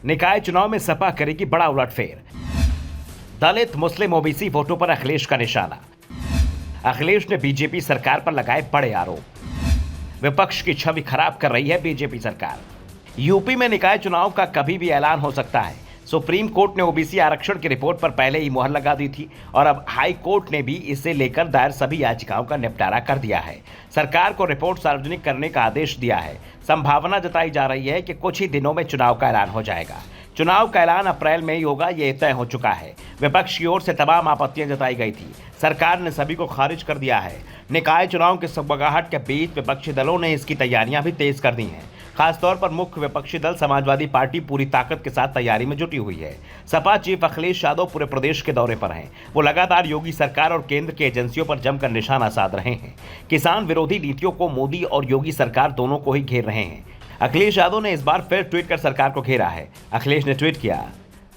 निकाय चुनाव में सपा करेगी बड़ा उलटफेर। दलित मुस्लिम ओबीसी वोटों पर अखिलेश का निशाना। अखिलेश ने बीजेपी सरकार पर लगाए बड़े आरोप। विपक्ष की छवि खराब कर रही है बीजेपी सरकार। यूपी में निकाय चुनाव का कभी भी ऐलान हो सकता है। सुप्रीम कोर्ट ने ओबीसी आरक्षण की रिपोर्ट पर पहले ही मुहर लगा दी थी और अब हाई कोर्ट ने भी इसे लेकर दायर सभी याचिकाओं का निपटारा कर दिया है। सरकार को रिपोर्ट सार्वजनिक करने का आदेश दिया है। संभावना जताई जा रही है कि कुछ ही दिनों में चुनाव का ऐलान हो जाएगा। चुनाव का ऐलान अप्रैल में ही होगा, ये तय हो चुका है। विपक्ष की ओर से तमाम आपत्तियां जताई गई थी। सरकार ने सभी को खारिज कर दिया है। निकाय चुनाव के सगबगाहट के बीच विपक्षी दलों ने इसकी तैयारियां भी तेज कर दी हैं। खासतौर पर मुख्य विपक्षी दल समाजवादी पार्टी पूरी ताकत के साथ तैयारी में जुटी हुई है। सपा चीफ अखिलेश यादव पूरे प्रदेश के दौरे पर हैं। वो लगातार योगी सरकार और केंद्र की एजेंसियों पर जमकर निशाना साध रहे हैं। किसान विरोधी नीतियों को मोदी और योगी सरकार दोनों को ही घेर रहे हैं। अखिलेश यादव ने इस बार फिर ट्वीट कर सरकार को घेरा है। अखिलेश ने ट्वीट किया,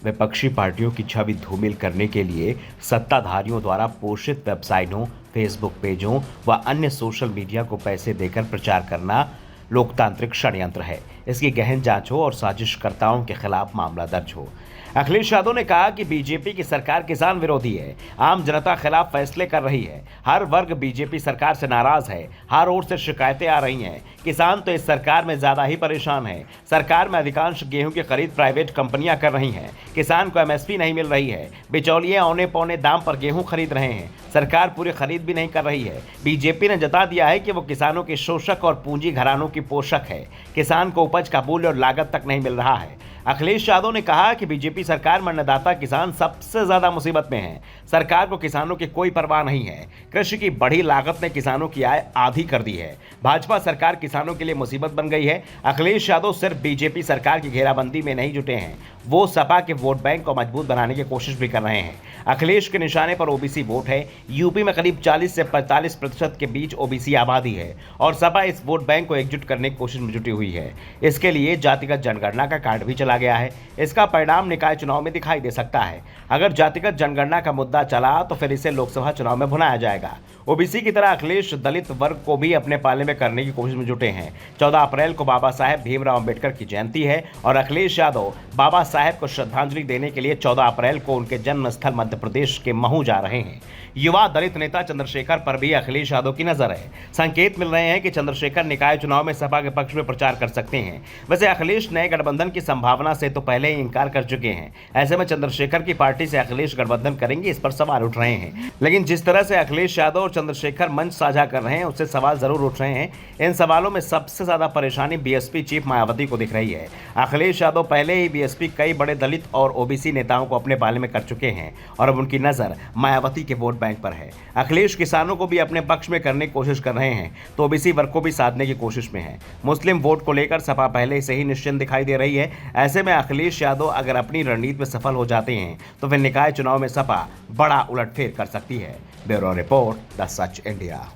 विपक्षी पार्टियों की छवि धूमिल करने के लिए सत्ताधारियों द्वारा पोषित वेबसाइटों, फेसबुक पेजों व अन्य सोशल मीडिया को पैसे देकर प्रचार करना लोकतांत्रिक षड्यंत्र है। इसकी गहन जांच हो और साजिशकर्ताओं के खिलाफ मामला दर्ज हो। अखिलेश यादव ने कहा कि बीजेपी की सरकार किसान विरोधी है, आम जनता खिलाफ फैसले कर रही है। हर वर्ग बीजेपी सरकार से नाराज है। हर ओर से शिकायतें आ रही हैं। किसान तो इस सरकार में ज्यादा ही परेशान है। सरकार में अधिकांश गेहूं की खरीद प्राइवेट कंपनियां कर रही हैं। किसान को एमएसपी नहीं मिल रही है। बिचौलिए औने पौने दाम पर गेहूं खरीद रहे हैं। सरकार पूरी खरीद भी नहीं कर रही है। बीजेपी ने जता दिया है कि वो किसानों के शोषक और पूंजी घरानों की पोषक है। किसान को उपज का मूल्य और लागत तक नहीं मिल रहा है। अखिलेश यादव ने कहा कि बीजेपी सरकार में अन्नदाता किसान सबसे ज्यादा मुसीबत में है। सरकार को किसानों की कोई परवाह नहीं है। कृषि की बढ़ी लागत ने किसानों की आय आधी कर दी है। भाजपा सरकार किसानों के लिए मुसीबत बन गई है। अखिलेश यादव सिर्फ बीजेपी सरकार की घेराबंदी में नहीं जुटे हैं, वो सपा के वोट बैंक को मजबूत बनाने की कोशिश भी कर रहे हैं। अखिलेश के निशाने पर ओबीसी वोट है। यूपी में करीब 40 से 45% के बीच ओबीसी आबादी है और सपा इस वोट बैंक को एकजुट करने की कोशिश में जुटी हुई है। इसके लिए जातिगत जनगणना का कार्ड भी चला गया है। इसका परिणाम निकाय चुनाव में दिखाई दे सकता है। अगर जातिगत जनगणना का मुद्दा चला तो फिर इसे लोकसभा चुनाव में भुनाया जाएगा। ओबीसी की तरह अखिलेश दलित वर्ग को भी अपने पाले में करने की कोशिश में जुटे हैं। 14 अप्रैल को बाबा साहेब भीमराव अंबेडकर की जयंती है और अखिलेश यादव बाबा साहेब को श्रद्धांजलि देने के लिए 14 अप्रैल को उनके जन्म स्थल मध्य प्रदेश के महू जा रहे हैं। युवा दलित नेता चंद्रशेखर पर भी अखिलेश यादव की नजर है। संकेत मिल रहे हैं कि चंद्रशेखर निकाय चुनाव में सपा के पक्ष में प्रचार कर सकते हैं। वैसे अखिलेश नए गठबंधन की संभावना से तो पहले ही इंकार कर चुके हैं। ऐसे में चंद्रशेखर की पार्टी से अखिलेश गठबंधन करेंगे, इस पर सवाल उठ रहे हैं। लेकिन जिस तरह से अखिलेश यादव और चंद्रशेखर मंच साझा कर रहे हैं, उससे सवाल जरूर उठ रहे हैं। इन सवालों में सबसे ज्यादा परेशानी बीएसपी चीफ मायावती को दिख रही है। अखिलेश यादव पहले ही बीएसपी कई बड़े दलित और ओबीसी नेताओं को अपने पाले में कर चुके हैं और अब उनकी नजर मायावती के वोट बैंक पर है। अखिलेश किसानों को भी अपने पक्ष में करने की कोशिश कर रहे हैं तो ओबीसी वर्ग को भी साधने की कोशिश में है। मुस्लिम वोट को लेकर सपा पहले से ही निश्चिंत दिखाई दे रही है। ऐसे में अखिलेश यादव अगर अपनी रणनीति में सफल हो जाते हैं तो फिर निकाय चुनाव में सपा बड़ा उलटफेर कर सकती है। Bureau report, the such India.